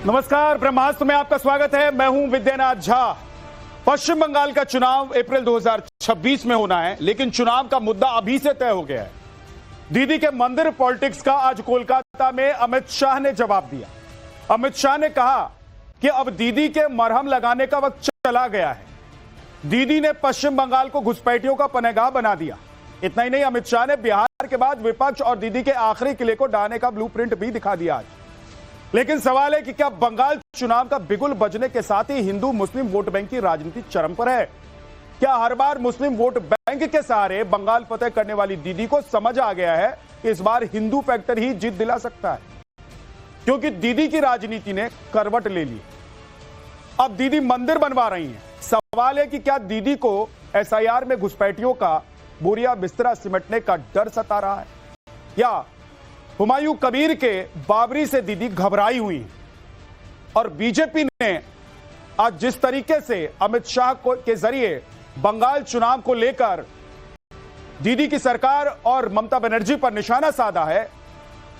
नमस्कार, ब्रह्मास्त्र में आपका स्वागत है। मैं हूं विद्यानाथ झा। पश्चिम बंगाल का चुनाव अप्रैल 2026 में होना है, लेकिन चुनाव का मुद्दा अभी से तय हो गया है। दीदी के मंदिर पॉलिटिक्स का आज कोलकाता में अमित शाह ने जवाब दिया। अमित शाह ने कहा कि अब दीदी के मरहम लगाने का वक्त चला गया है। दीदी ने पश्चिम बंगाल को घुसपैठियों का पनाहगाह बना दिया। इतना ही नहीं, अमित शाह ने बिहार के बाद विपक्ष और दीदी के आखिरी किले को ढाने का ब्लूप्रिंट भी दिखा दिया आज। लेकिन सवाल है कि क्या बंगाल चुनाव का बिगुल बजने के साथ ही हिंदू मुस्लिम वोट बैंक की राजनीति चरम पर है? क्या हर बार मुस्लिम वोट बैंक के सहारे बंगाल फतेह करने वाली दीदी को समझ आ गया है कि इस बार हिंदू फैक्टर ही जीत दिला सकता है? क्योंकि दीदी की राजनीति ने करवट ले ली। अब दीदी मंदिर बनवा रही हैं। सवाल है कि क्या दीदी को एसआईआर में घुसपैठियों का बोरिया बिस्तरा सिमटने का डर सता रहा है, या हुमायूं कबीर के बाबरी से दीदी घबराई हुई है? और बीजेपी ने आज जिस तरीके से अमित शाह के जरिए बंगाल चुनाव को लेकर दीदी की सरकार और ममता बनर्जी पर निशाना साधा है,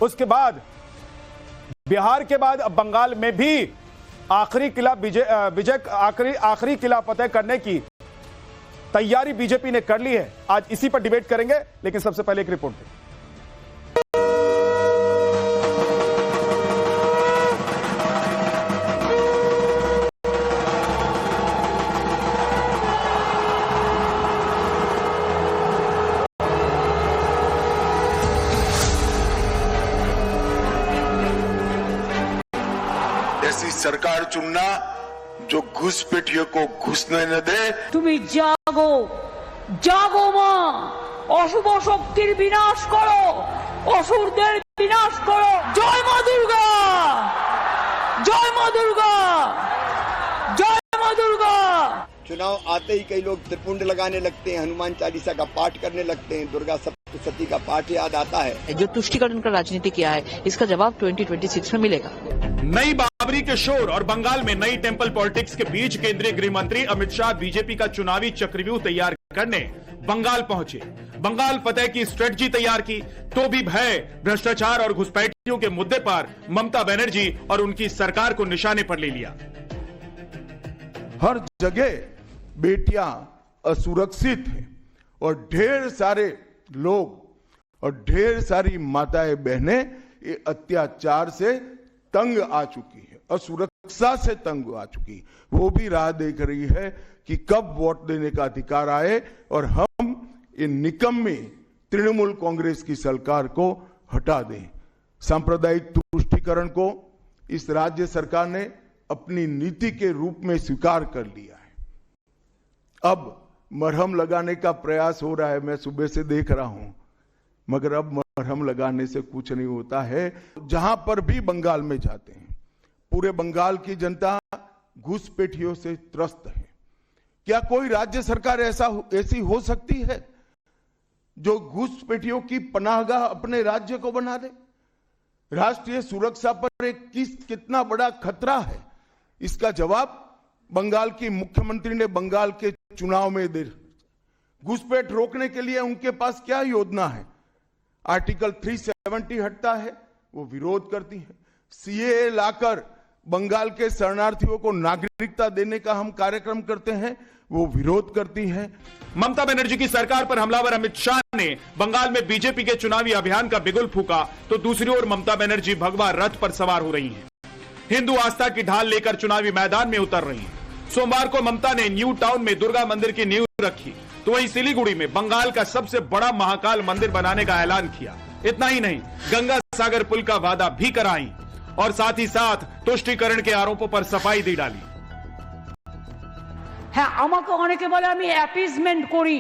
उसके बाद बिहार के बाद अब बंगाल में भी आखिरी किला फतेह करने की तैयारी बीजेपी ने कर ली है। आज इसी पर डिबेट करेंगे, लेकिन सबसे पहले एक रिपोर्ट दें। ऐसी सरकार चुनना जो घुसपैठियों को घुसने न दे। তুমি জাগো জাগো মা, অশুভ শক্তির বিনাশ করো, অসুরদের বিনাশ করো। জয় মা দুর্গা, জয় মা দুর্গা, জয় মা দুর্গা। चुनाव आते ही कई लोग त्रिपुंड लगाने लगते हैं, हनुमान चालीसा का पाठ करने लगते हैं, दुर्गा सप्तशती का पाठ याद आता है। जो तुष्टिकरण का राजनीति किया है, इसका जवाब 2026 में मिलेगा। नई बाबरी के शोर और बंगाल में नई टेंपल पॉलिटिक्स के बीच केंद्रीय गृह मंत्री अमित शाह बीजेपी का चुनावी चक्रव्यूह तैयार करने बंगाल पहुंचे। बंगाल फतेह की स्ट्रेटजी तैयार की, तो भी भय, भ्रष्टाचार और घुसपैठियों के मुद्दे पर ममता बनर्जी और उनकी सरकार को निशाने पर ले लिया। हर जगह बेटियां असुरक्षित हैं और ढेर सारे लोग और ढेर सारी माताएं बहनें ये अत्याचार से तंग आ चुकी है, असुरक्षा से तंग आ चुकी है। वो भी राह देख रही है कि कब वोट देने का अधिकार आए और हम ये निकम्मी तृणमूल कांग्रेस की सरकार को हटा दें। सांप्रदायिक तुष्टीकरण को इस राज्य सरकार ने अपनी नीति के रूप में स्वीकार कर लिया है। अब मरहम लगाने का प्रयास हो रहा है, मैं सुबह से देख रहा हूं, मगर अब मरहम लगाने से कुछ नहीं होता है। जहां पर भी बंगाल में जाते हैं, पूरे बंगाल की जनता घुसपैठियों से त्रस्त है। क्या कोई राज्य सरकार ऐसी हो सकती है जो घुसपैठियों की पनाहगाह अपने राज्य को बना दे? राष्ट्रीय सुरक्षा पर एक कितना बड़ा खतरा है, इसका जवाब बंगाल की मुख्यमंत्री ने बंगाल के चुनाव में दे। घुसपैठ रोकने के लिए उनके पास क्या योजना है? आर्टिकल 370 हटता है, वो विरोध करती है। सीएए लाकर बंगाल के शरणार्थियों को नागरिकता देने का हम कार्यक्रम करते हैं, वो विरोध करती है। ममता बनर्जी की सरकार पर हमलावर अमित शाह ने बंगाल में बीजेपी के चुनावी अभियान का बिगुल फूका, तो दूसरी ओर ममता बनर्जी भगवा रथ पर सवार हो रही हैं। हिंदू आस्था की ढाल लेकर चुनावी मैदान में उतर रही हैं। सोमवार को ममता ने न्यू टाउन में दुर्गा मंदिर की नींव रखी, तो वहीं सिलीगुड़ी में बंगाल का सबसे बड़ा महाकाल मंदिर बनाने का ऐलान किया। इतना ही नहीं, गंगा सागर पुल का वादा भी कराई और साथ ही साथ तुष्टीकरण के आरोपों पर सफाई दी डाली। হ্যাঁ, আমাকে অনেকে বলে আমি অ্যাপিজমেন্ট করি।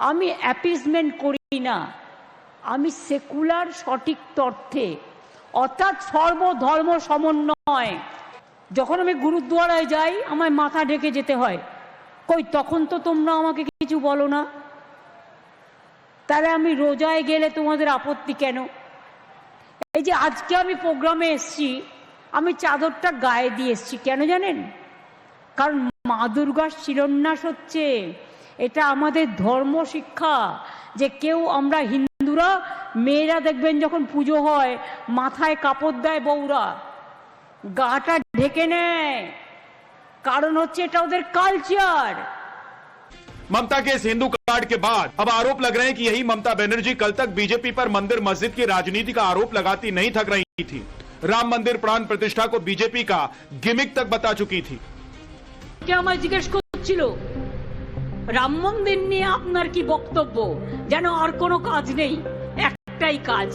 আমি অ্যাপিজমেন্ট করি না, আমি সেকুলার সঠিক তথ্যে, অর্থাৎ সর্বধর্ম সমন্বয়। যখন আমি গুরুদ্বারায় যাই আমায় মাথা ঢেকে যেতে হয়, কই তখন তো তোমরা আমাকে কিছু বলো না, তাহলে আমি রোজায় গেলে তোমাদের আপত্তি কেন? এই যে আজকে আমি প্রোগ্রামে এসেছি, আমি চাদরটা গায়ে দিয়ে এসেছি, কেন জানেন? কারণ মা দুর্গার শিলান্যাস হচ্ছে। এটা আমাদের ধর্ম শিক্ষা যে কেউ আমরা হিন্দুরা মেয়েরা দেখবেন যখন পুজো হয় মাথায় কাপড় দেয় বউরা, গাটা ঢেকে নেয়, কারণ হচ্ছে এটা ওদের কালচার। ममता के इस हिंदू कार्ड के बाद अब आरोप लग रहे हैं कि यही ममता बनर्जी कल तक बीजेपी पर मंदिर मस्जिद की राजनीति का आरोप लगाती नहीं थक रही थी। राम मंदिर प्राण प्रतिष्ठा को बीजेपी का गिमिक तक बता चुकी थी। কে আমায় জিজ্ঞেস করছিল রাম মন্দির নিয়ে আপনার কি বক্তব্য, যেন আর কোনো কাজ নেই, একটাই কাজ।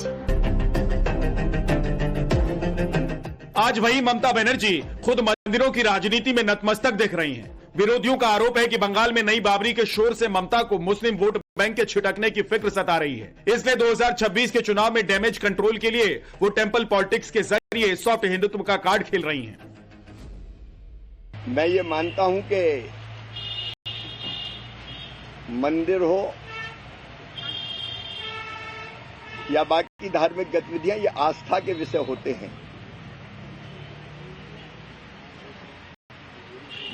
आज वही ममता बनर्जी खुद मंदिरों की राजनीति में नतमस्तक दिख रही हैं। विरोधियों का आरोप है कि बंगाल में नई बाबरी के शोर से ममता को मुस्लिम वोट बैंक के छिटकने की फिक्र सता रही है। इसलिए 2026 के चुनाव में डैमेज कंट्रोल के लिए वो टेंपल पॉलिटिक्स के जरिए सॉफ्ट हिंदुत्व का कार्ड खेल रही हैं। मैं ये मानता हूं कि मंदिर हो या बाकी धार्मिक गतिविधियां, ये आस्था के विषय होते हैं।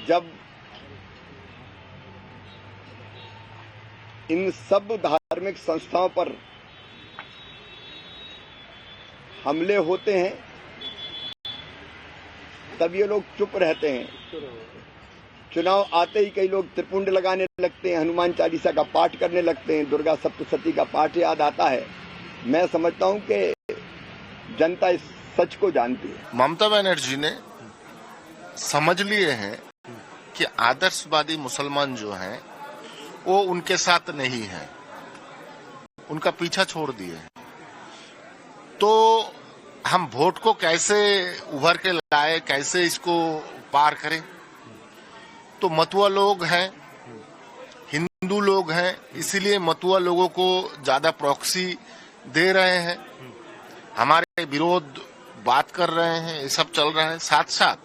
जब इन सब धार्मिक संस्थाओं पर हमले होते हैं तब ये लोग चुप रहते हैं। चुनाव आते ही कई लोग त्रिपुंड लगाने लगते हैं, हनुमान चालीसा का पाठ करने लगते हैं, दुर्गा सप्तशती का पाठ याद आता है। मैं समझता हूं कि जनता इस सच को जानती है। ममता बनर्जी ने समझ लिए हैं कि आदर्शवादी मुसलमान जो हैं वो उनके साथ नहीं है, उनका पीछा छोड़ दिए। तो हम वोट को कैसे उभर के लाए, कैसे इसको पार करें। तो मतुआ लोग हैं, हिंदू लोग हैं, इसीलिए मतुआ लोगों को ज्यादा प्रॉक्सी दे रहे हैं, हमारे विरोध बात कर रहे हैं, ये सब चल रहा है। साथ साथ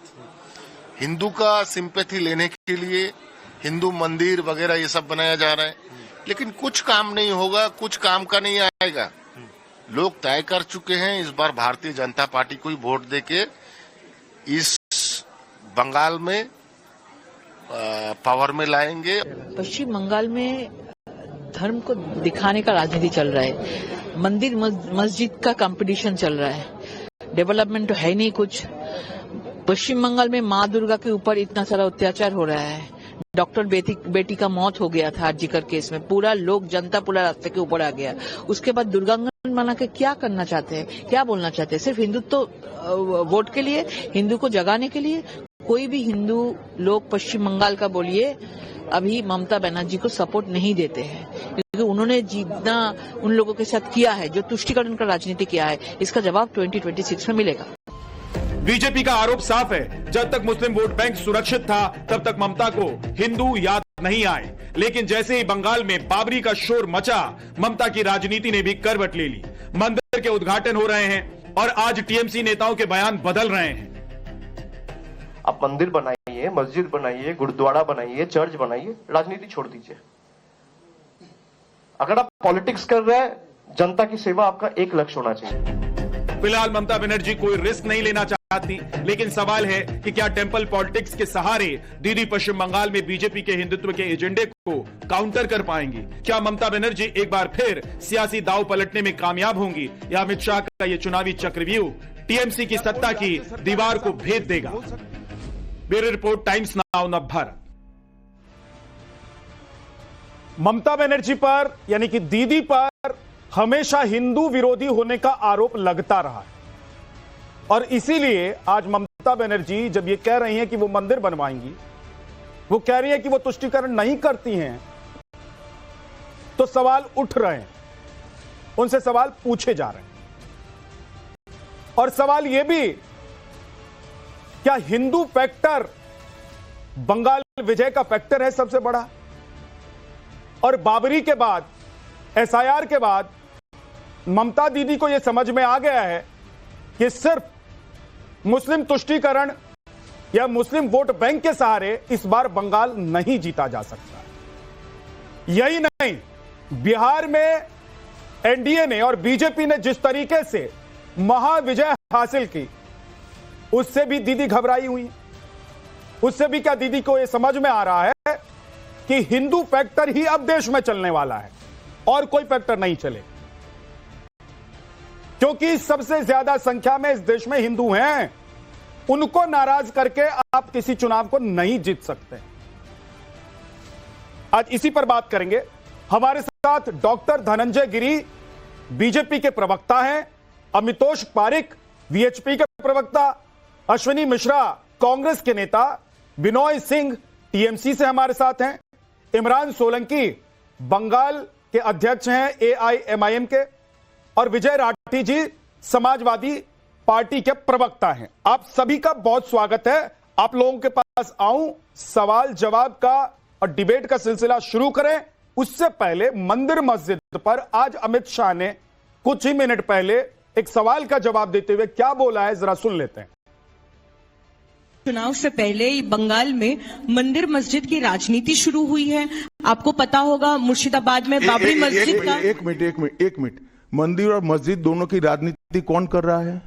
हिंदू का सिंपैथी लेने के लिए हिंदू मंदिर वगैरह ये सब बनाया जा रहा है, लेकिन कुछ काम नहीं होगा, कुछ काम का नहीं आएगा। लोग तय कर चुके हैं इस बार भारतीय जनता पार्टी को ही वोट देके इस बंगाल में पावर में लाएंगे। पश्चिम बंगाल में धर्म को दिखाने का राजनीति चल रहा है, मंदिर मस्जिद का कंपटीशन चल रहा है, डेवलपमेंट तो है नहीं कुछ। पश्चिम बंगाल में माँ दुर्गा के ऊपर इतना सारा अत्याचार हो रहा है, डॉक्टर बेटी का मौत हो गया था जिक्र केस में, पूरा लोग जनता पूरा रास्ते के ऊपर आ गया। उसके बाद दुर्गांगन बना के क्या करना चाहते हैं, क्या बोलना चाहते हैं? सिर्फ हिंदुत्व वोट के लिए, हिंदू को जगाने के लिए। कोई भी हिंदू लोग पश्चिम बंगाल का बोलिए अभी ममता बनर्जी को सपोर्ट नहीं देते हैं, क्योंकि उन्होंने जितना उन लोगों के साथ किया है, जो तुष्टिकरण का राजनीति किया है, इसका जवाब 2026 में मिलेगा। बीजेपी का आरोप साफ है, जब तक मुस्लिम वोट बैंक सुरक्षित था तब तक ममता को हिंदू याद नहीं आए, लेकिन जैसे ही बंगाल में बाबरी का शोर मचा, ममता की राजनीति ने भी करवट ले ली। मंदिर के उद्घाटन हो रहे हैं और आज टीएमसी नेताओं के बयान बदल रहे हैं। आप मंदिर बनाइए, मस्जिद बनाइए, गुरुद्वारा बनाइए, चर्च बनाइए, राजनीति छोड़ दीजिए। अगर आप पॉलिटिक्स कर रहे हैं, जनता की सेवा आपका एक लक्ष्य होना चाहिए। फिलहाल ममता बनर्जी कोई रिस्क नहीं लेना चाहती, लेकिन सवाल है कि क्या टेंपल पॉलिटिक्स के सहारे दीदी पश्चिम बंगाल में बीजेपी के हिंदुत्व के एजेंडे को काउंटर कर पाएंगी? क्या ममता बनर्जी एक बार फिर सियासी दांव पलटने में कामयाब होंगी, या अमित शाह का ये चुनावी चक्रव्यूह टीएमसी की सत्ता की दीवार को भेद देगा? Bureau report, Times Now Navbharat. Mamata Banerjee पर यानी कि दीदी पर हमेशा हिंदू विरोधी होने का आरोप लगता रहा है, और इसीलिए आज ममता बनर्जी जब ये कह रही हैं कि वो मंदिर बनवाएंगी, वो कह रही है कि वो तुष्टीकरण नहीं करती हैं, तो सवाल उठ रहे हैं, उनसे सवाल पूछे जा रहे हैं। और सवाल यह भी, क्या हिंदू फैक्टर बंगाल विजय का फैक्टर है सबसे बड़ा? और बाबरी के बाद, एसआईआर के बाद ममता दीदी को यह समझ में आ गया है कि सिर्फ मुस्लिम तुष्टीकरण या मुस्लिम वोट बैंक के सहारे इस बार बंगाल नहीं जीता जा सकता। यही नहीं, बिहार में एनडीए ने और बीजेपी ने जिस तरीके से महाविजय हासिल की, उससे भी दीदी घबराई हुई। उससे भी क्या दीदी को यह समझ में आ रहा है कि हिंदू फैक्टर ही अब देश में चलने वाला है और कोई फैक्टर नहीं चले, क्योंकि सबसे ज्यादा संख्या में इस देश में हिंदू हैं। उनको नाराज करके आप किसी चुनाव को नहीं जीत सकते। आज इसी पर बात करेंगे। हमारे साथ डॉक्टर धनंजय गिरी बीजेपी के प्रवक्ता हैं, अमितोष पारिक वीएचपी के प्रवक्ता, अश्विनी मिश्रा कांग्रेस के नेता, बिनोय सिंह टीएमसी से हमारे साथ हैं, इमरान सोलंकी बंगाल के अध्यक्ष हैं एआईएमआईएम के, और विजय राठी जी समाजवादी पार्टी के प्रवक्ता हैं। आप सभी का बहुत स्वागत है। आप लोगों के पास आऊं, सवाल जवाब का और डिबेट का सिलसिला शुरू करें। उससे पहले मंदिर मस्जिद पर आज अमित शाह ने कुछ ही मिनट पहले एक सवाल का जवाब देते हुए क्या बोला है, जरा सुन लेते हैं। चुनाव से पहले बंगाल में मंदिर मस्जिद की राजनीति शुरू हुई है। आपको पता होगा मुर्शिदाबाद में बाबरी मस्जिद का एक मिनट मंदिर और मस्जिद दोनों की राजनीति कौन कर रहा है?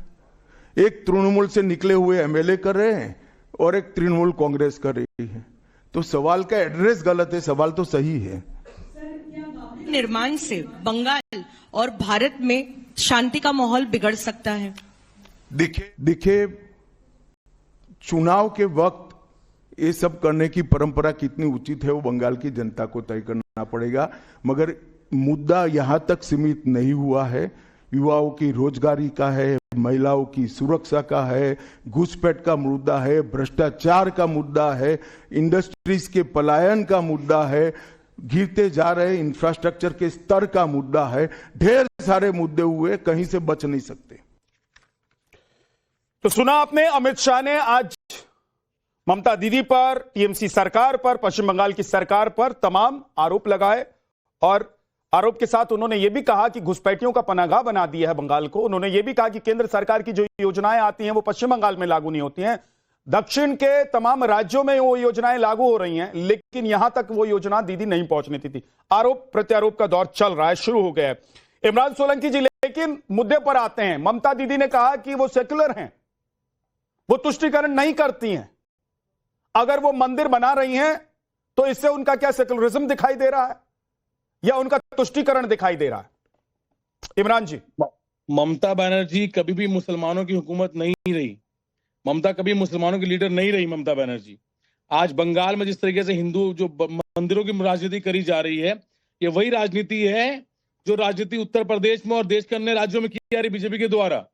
एक तृणमूल से निकले हुए एमएलए कर रहे हैं और एक तृणमूल कांग्रेस कर रही है। तो सवाल का एड्रेस गलत है, सवाल तो सही है। निर्माण से बंगाल और भारत में शांति का माहौल बिगड़ सकता है। देखिए चुनाव के वक्त ये सब करने की परंपरा कितनी उचित है वो बंगाल की जनता को तय करना पड़ेगा, मगर मुद्दा यहां तक सीमित नहीं हुआ है। युवाओं की रोजगारी का है, महिलाओं की सुरक्षा का है, घुसपैठ का मुद्दा है, भ्रष्टाचार का मुद्दा है, इंडस्ट्रीज के पलायन का मुद्दा है, गिरते जा रहे इंफ्रास्ट्रक्चर के स्तर का मुद्दा है। ढेर सारे मुद्दे हुए, कहीं से बच नहीं सकते। तो सुना आपने, अमित शाह ने आज ममता दीदी पर, टीएमसी सरकार पर, पश्चिम बंगाल की सरकार पर तमाम आरोप लगाए और आरोप के साथ उन्होंने यह भी कहा कि घुसपैठियों का पनाहगाह बना दिया है बंगाल को। उन्होंने यह भी कहा कि केंद्र सरकार की जो योजनाएं आती हैं वो पश्चिम बंगाल में लागू नहीं होती हैं, दक्षिण के तमाम राज्यों में वो योजनाएं लागू हो रही हैं, लेकिन यहां तक वो योजना दीदी नहीं पहुंचने थी। आरोप प्रत्यारोप का दौर चल रहा है, शुरू हो गया है। इमरान सोलंकी जी लेकिन मुद्दे पर आते हैं। ममता दीदी ने कहा कि वो सेक्युलर हैं, वो तुष्टीकरण नहीं करती हैं। अगर वो मंदिर बना रही हैं तो इससे उनका क्या सेक्युलरिज्म दिखाई दे रहा है या उनका तुष्टीकरण दिखाई दे रहा है? इमरान जी। ममता बनर्जी कभी भी मुसलमानों की हुकूमत नहीं रही। ममता कभी मुसलमानों की लीडर नहीं रही। ममता बनर्जी आज बंगाल में जिस तरीके से हिंदू जो मंदिरों की राजनीति करी जा रही है, ये वही राजनीति है जो राजनीति उत्तर प्रदेश में और देश के अन्य राज्यों में की जा रही बीजेपी के द्वारा।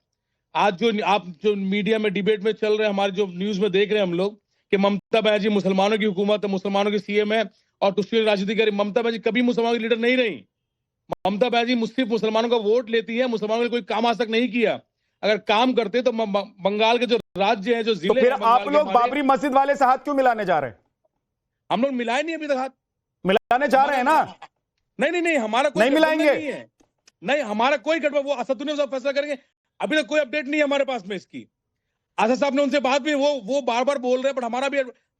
आज जो आप जो मीडिया में डिबेट में चल रहे, हमारे जो न्यूज में देख रहे हैं हम लोग कि ममता बनर्जी मुसलमानों की हुकूमत है, मुसलमानों की सीएम है और तुष्टी राजनीति करी। ममता बनर्जी कभी मुसलमानों की लीडर नहीं रही। ममता बनर्जी सिर्फ मुसलमानों का वोट लेती है, मुसलमानों के कोई काम आज तक नहीं किया। अगर काम करते तो बंगाल के जो राज्य है, जो जिले, तो फिर आप लोग बाबरी मस्जिद वाले से हाथ क्यों मिलाने जा रहे हैं? हम लोग मिलाए नहीं अभी तक हाथ। मिलाने जा रहे हैं ना? नहीं, हमारा कोई नहीं मिलाएंगे। नहीं, हमारा कोई गठबंधन, वो असदुद्दीन साहब फैसला करेंगे। अभी तक कोई अपडेट नहीं है हमारे पास में इसकी। असद साहब ने उनसे बात भी, वो बार बार बोल रहे हैं, बट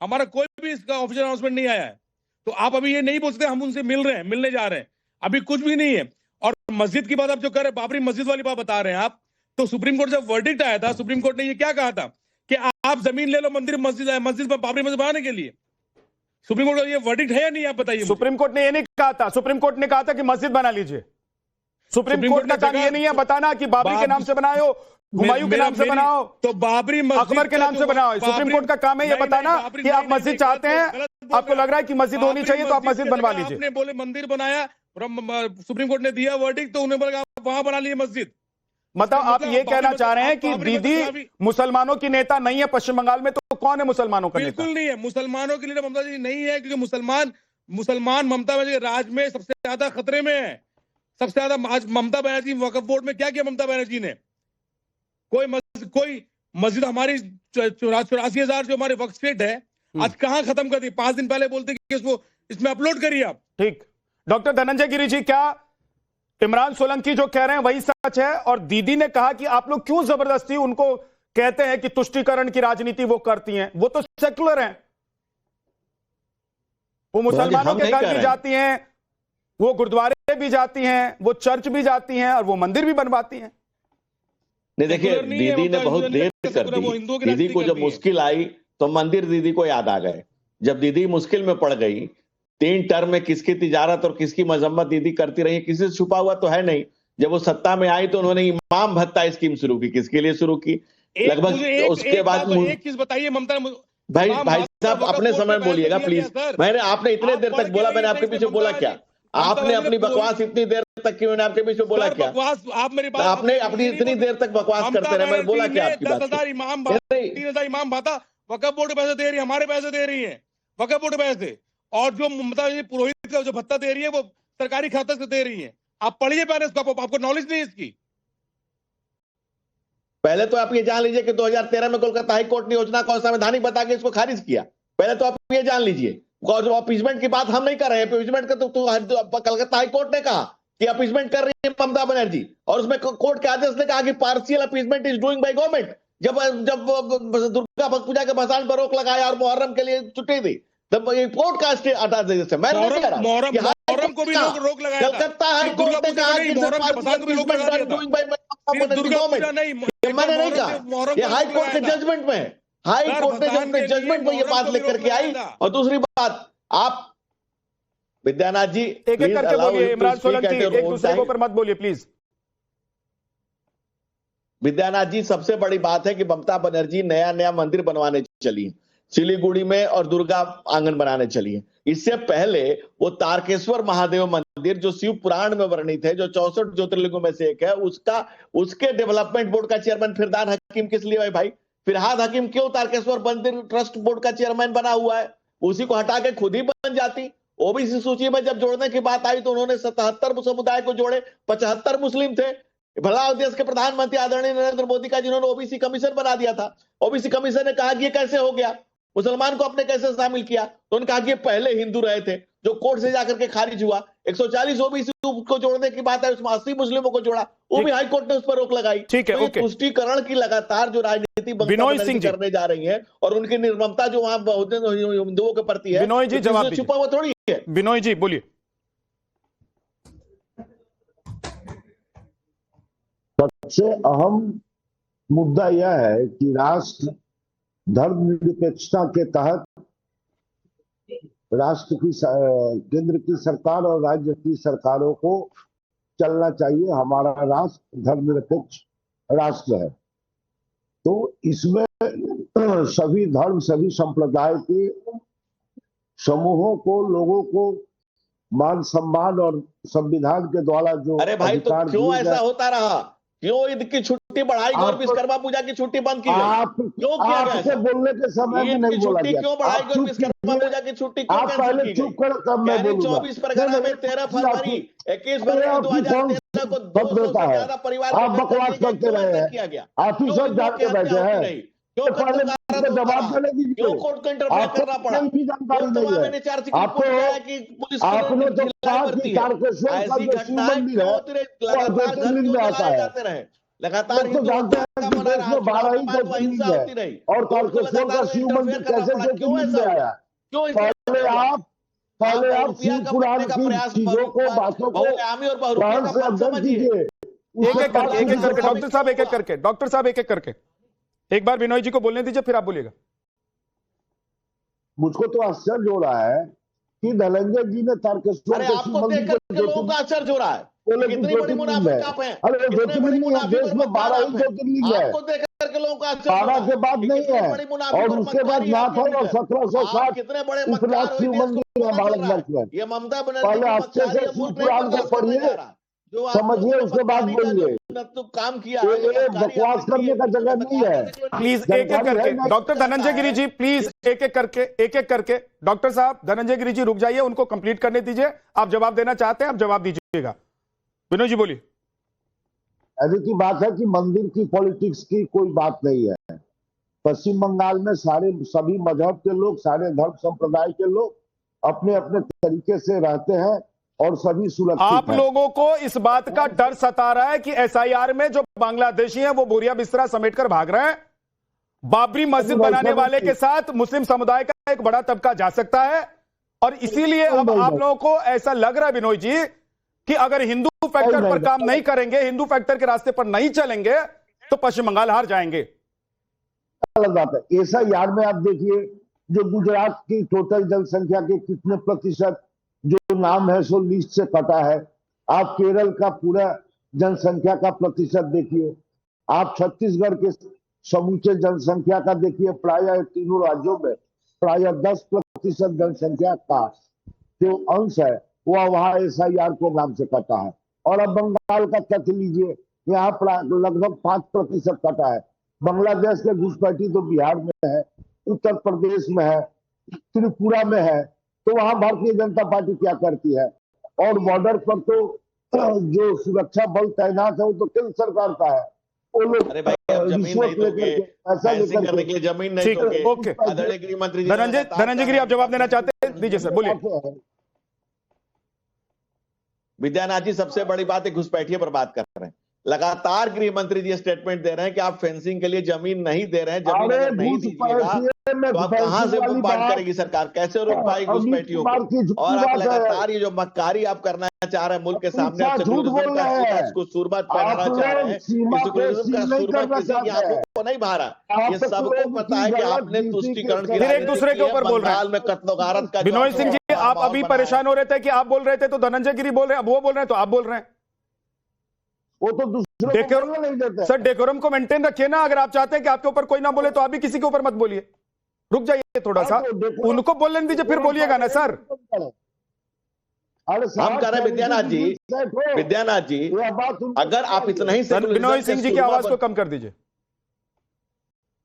हमारा कोई भी इसका ऑफिशियल अनाउंसमेंट नहीं आया है। तो आप अभी ये नहीं बोल सकते हम उनसे मिल रहे हैं, मिलने जा रहे हैं, अभी कुछ भी नहीं है। और मस्जिद की बात आप जो कर रहे हैं, बाबरी मस्जिद वाली बात बता रहे हैं आप, तो सुप्रीम कोर्ट जब वर्डिक्ट आया था, सुप्रीम कोर्ट ने ये क्या कहा था कि आप जमीन ले लो मंदिर मस्जिद पर बाबरी मस्जिद बनाने के लिए। सुप्रीम कोर्ट का ये वर्डिक्ट है या नहीं, आप बताइए। सुप्रीम कोर्ट ने ये नहीं कहा था। सुप्रीम कोर्ट ने कहा था कि मस्जिद बना लीजिए। सुप्रीम कोर्ट का काम ये नहीं है बताना कि बाबरी के नाम से बनाओ, हुमायूं के नाम से बनाओ, तो बाबरी अकबर के नाम से बनाओ। सुप्रीम कोर्ट का काम है ये बताना कि आप मस्जिद चाहते हैं, आपको लग रहा है कि मस्जिद होनी चाहिए तो आप मस्जिद बनवा लीजिए। आपने बोले मंदिर बनाया, सुप्रीम कोर्ट ने दिया वर्डिक्ट, तो उन्होंने बोला वहां बना लीजिए मस्जिद। मतलब आप ये कहना चाह रहे हैं कि दीदी मुसलमानों की नेता नहीं है पश्चिम बंगाल में, तो कौन है मुसलमानों का नेता? बिल्कुल नहीं है। मुसलमानों की लीडर ममता जी नहीं है, क्योंकि मुसलमान ममता बनर्जी राज में सबसे ज्यादा खतरे में है। सबसे ज्यादा आज ममता बनर्जी वक्फ बोर्ड में क्या किया ममता बनर्जी ने? कोई मस्जिद हमारी 84,000 जो हमारे वक्फ स्टेट है, आज कहां खत्म कर दी? 5 दिन पहले बोलते कि इसको इसमें अपलोड करिए आप। ठीक। डॉक्टर धनंजय गिरी जी, क्या इमरान सोलंकी जो कह रहे हैं वही सच है? और दीदी ने कहा कि आप लोग क्यों जबरदस्ती उनको कहते हैं कि तुष्टीकरण की राजनीति वो करती हैं? वो तो सेकुलर हैं, वो मुसलमानों के घर भी जाती हैं, वो गुरुद्वारे भी जाती हैं, वो चर्च भी जाती हैं और वो मंदिर भी बनवाती हैं। नहीं, देखिए दीदी ने बहुत देर कर दी। दीदी को जब मुश्किल आई तो मंदिर दीदी को याद आ गए। जब दीदी मुश्किल में पड़ गई, 3 टर्म में किसकी तिजारत और किसकी मजम्मत दीदी करती रही, किसी से छुपा हुआ तो है नहीं। जब वो सत्ता में आई तो उन्होंने इमाम भत्ता स्कीम शुरू की। किसके लिए शुरू की? लगभग उसके बाद एक चीज बताइए ममता, भाई साहब अपने समय में बोलिएगा प्लीज। मैंने आपने इतने देर तक बोला, मैंने आपके पीछे बोला क्या? आपने अपनी बकवास इतनी देर तक की, मैंने आपके पीछे बोला क्या? आप मेरी बात, आपने अपनी इतनी देर तक बकवास करते रहे, मैंने बोला क्या आपकी बात? 10,000 इमाम, 3,000 इमाम भाता वक्फ बोर्ड पैसे दे रही है, हमारे पैसे दे रही है वक्फ बोर्ड पैसे, और जो ममता पुरोहित का जो भत्ता दे रही है वो सरकारी खाते से दे रही है। आप पढ़िए पहले इसको, आपको नॉलेज नहीं है इसकी। पहले तो आप ये जान लीजिए कि 2013 में कोलकाता हाई कोर्ट ने योजना को संवैधानिक बता के इसको खारिज किया। पहले तो आप ये जान लीजिए। और अपीजमेंट की बात हम नहीं कर रहे हैं, अपीजमेंट का तो कलकत्ता हाई कोर्ट ने कहा कि अपीजमेंट कर रही है ममता बनर्जी, और उसमें कोर्ट के आदेश ने कहा कि partial appeasement is doing by government. जब दुर्गा पूजा के भसान पर रोक लगाया और मुहर्रम के लिए छुट्टी दी, तब कोर्ट का स्टे हटा दे। जैसे मैं मुहर्रम को भी रोक लगाया, कलकत्ता हाई कोर्ट ने कहा कि मैंने नहीं कहा, ये हाई कोर्ट के जजमेंट में है। हाई कोर्ट ने अपने जजमेंट में ये बात लेकर के आई। और दूसरी बात, आप विद्यानाथ जी एक एक करके बोलिए, इमरान सोलंकी एक दूसरे के ऊपर मत बोलिए प्लीज। विद्यानाथ जी, सबसे बड़ी बात है कि ममता बनर्जी नया नया मंदिर बनवाने चली, सिलीगुड़ी में और दुर्गा आंगन बनाने चली है। इससे पहले वो तारकेश्वर महादेव मंदिर जो शिव पुराण में वर्णित है, जो 64 ज्योतिर्लिंगों में से एक है, उसके डेवलपमेंट बोर्ड का चेयरमैन फिरहाद हकीम किस लिए है भाई? फिरहाद हकीम क्यों तारकेश्वर मंदिर ट्रस्ट बोर्ड का चेयरमैन बना हुआ है? उसी को हटा के खुद ही बन जाती। ओबीसी सूची में जब जोड़ने की बात आई तो उन्होंने 77 समुदाय को जोड़े, 75 मुस्लिम थे। भला देश के प्रधानमंत्री आदरणीय नरेंद्र मोदी का जिन्होंने ओबीसी कमीशन बना दिया था, ओबीसी कमीशन ने कहा कि ये कैसे हो गया, मुसलमान को अपने कैसे शामिल किया? तो उन्होंने कहा कि ये पहले हिंदू रहे थे, जो कोर्ट से जाकर के खारिज हुआ। 140 ओबीसी को जोड़ने की बात है, उसमें 80 मुस्लिमों को जोड़ा, वो भी हाई कोर्ट ने उस पर रोक लगाई। ठीक है, तो तुष्टीकरण की लगातार जो राजनीति करने जा रही है और उनकी निर्ममता जो वहां हिंदुओं के प्रति है, बिनोय जी जवाब छुपा हुआ थोड़ी है। बिनोय जी बोलिए। सबसे अहम मुद्दा यह है कि राष्ट्र धर्मनिरपेक्षता के तहत राष्ट्र की केंद्र की सरकार और राज्य की सरकारों को चलना चाहिए। हमारा राष्ट्र धर्मनिरपेक्ष राष्ट्र है, तो इसमें सभी धर्म, सभी संप्रदाय के समूहों को, लोगों को मान सम्मान और संविधान के द्वारा जो अरे भाई, तो क्यों ऐसा होता रहा? क्यों ईद की छुट्टी बढ़ाई और विश्वकर्मा पूजा की छुट्टी बंद की गई? क्यों किया गया ऐसा? बोलने के समय में नहीं बोला गया। क्यों बढ़ाई और विश्वकर्मा पूजा की छुट्टी क्यों कैंसिल की गई? यानी 24 परगना में 13 फरवरी 21 फरवरी 2013 को 200 से ज्यादा परिवार आप बकवास करते रहे हैं, किया गया। ऑफिसर जाके बैठे हैं, क्यों जवाब देने दीजिए। क्यों कोर्ट को इंटरफेयर करना पड़ा? जानकारी नहीं है आपको। आपने तो कहा कि तारकेश्वर का जो शिव मंदिर है वो ज्योतिर्लिंग में आता है। लगातार तो जानते हैं कि देश में 12 ही ज्योतिर्लिंग है, और तारकेश्वर का शिव मंदिर कैसे ज्योतिर्लिंग में आया? पहले आप शिव पुराण की चीजों को, बातों को ध्यान से अध्ययन कीजिए। एक एक करके डॉक्टर साहब, एक एक करके डॉक्टर साहब, एक एक करके एक बार बिनोय जी को बोलने दीजिए, फिर आप बोलिएगा। मुझको तो आश्चर्य हो रहा है कि धनंजय जी ने तारकेश्वर के शिव मंदिर को लोगों का आश्चर्य हो रहा है। कितनी बड़ी मुनाफिक है। अरे ज्योतिर्लिंग देश में 12 ही ज्योतिर्लिंग है, आपको देख करके लोगों का 12 के बाद नहीं है। और उसके बाद नाथ है और 1760 कितने बड़े इतना शिव मंदिर है भारतवर्ष में। ये ममता पहले अच्छे से शिव पुराण को पढ़िए, समझिए, उसके बाद बोलिए। काम किया, बकवास करने का जगह नहीं है। प्लीज एक एक करके डॉक्टर धनंजय गिरी जी, प्लीज एक एक करके डॉक्टर साहब धनंजय गिरी जी रुक जाइए, उनको कंप्लीट करने दीजिए। आप जवाब देना चाहते हैं, आप जवाब दीजिएगा। विनोद जी बोलिए। ऐसी की बात है कि मंदिर की पॉलिटिक्स की कोई बात नहीं है। पश्चिम बंगाल में सभी मजहब के लोग, सारे धर्म संप्रदाय के लोग अपने अपने तरीके से रहते हैं और सभी सुरक्षित आप लोगों को इस बात का डर सता रहा है कि एसआईआर में जो बांग्लादेशी हैं वो बोरिया बिस्तरा समेटकर भाग रहे हैं। बाबरी मस्जिद बनाने वाले के साथ मुस्लिम समुदाय का एक बड़ा तबका जा सकता है, और इसीलिए अब आप लोगों को ऐसा लग रहा है विनोद जी कि अगर हिंदू फैक्टर पर काम नहीं करेंगे, हिंदू फैक्टर के रास्ते पर नहीं चलेंगे, तो पश्चिम बंगाल हार जाएंगे। एसआईआर में आप देखिए, जो गुजरात की टोटल जनसंख्या के कितने प्रतिशत जो नाम है सो लिस्ट से कटा है। आप केरल का पूरा जनसंख्या का प्रतिशत देखिए, आप छत्तीसगढ़ के समूचे जनसंख्या का देखिए, प्राय तीनों राज्यों में प्राय 10% जनसंख्या का जो अंश है वह वहां SIR के नाम से कटा है। और अब बंगाल का तथ्य लीजिए, यहाँ लगभग 5% कटा है। बांग्लादेश के घुसपैठी तो बिहार में है, उत्तर प्रदेश में है, त्रिपुरा में है, तो वहां भारतीय जनता पार्टी क्या करती है? और बॉर्डर पर तो जो सुरक्षा बल तैनात है वो तो केंद्र सरकार का है। वो लोग अरे भाई, अब जमीन नहीं दोगे, फेंसिंग करने के लिए जमीन नहीं दोगे। ओके, आदरणीय गृह मंत्री जी, धनंजय गिरी, आप जवाब देना चाहते हैं? दीजिए सर, बोलिए। विद्यानाथ जी, सबसे बड़ी बात है घुसपैठियों पर बात कर रहे हैं। लगातार गृह मंत्री जी स्टेटमेंट दे रहे हैं कि आप फेंसिंग के लिए जमीन नहीं दे रहे हैं। जमीन अगर नहीं दीजिएगा तो आप कहां से बात करेगी सरकार? कैसे रोक पाएगी घुसपैठियों को? और आप लगातार ये जो मक्कारी आप करना चाह रहे हैं मुल्क के सामने, आप सूरबत पहनाना चाह रहे हैं, आपको नहीं भारा। ये सबको पता है कि आपने तुष्टीकरण की एक दूसरे के ऊपर बोल रहे हैं। में कत्लो गारत का विनोद सिंह जी, आप अभी परेशान हो रहे थे कि आप बोल रहे थे तो धनंजय गिरी बोल रहे हैं, अब वो बोल रहे हैं तो आप बोल रहे हैं। वो तो दूसरे को नहीं देते। सर, डेकोरम को मेंटेन रखिए ना। अगर आप चाहते हैं कि आपके ऊपर कोई ना बोले तो आप भी किसी के ऊपर मत बोलिए। रुक जाइए थोड़ा सा, उनको बोलने दीजिए, फिर बोलिएगा ना सर। हम कह रहे हैं विद्यानाथ जी, अगर आप इतना ही विनोद सिंह जी की आवाज को कम कर दीजिए,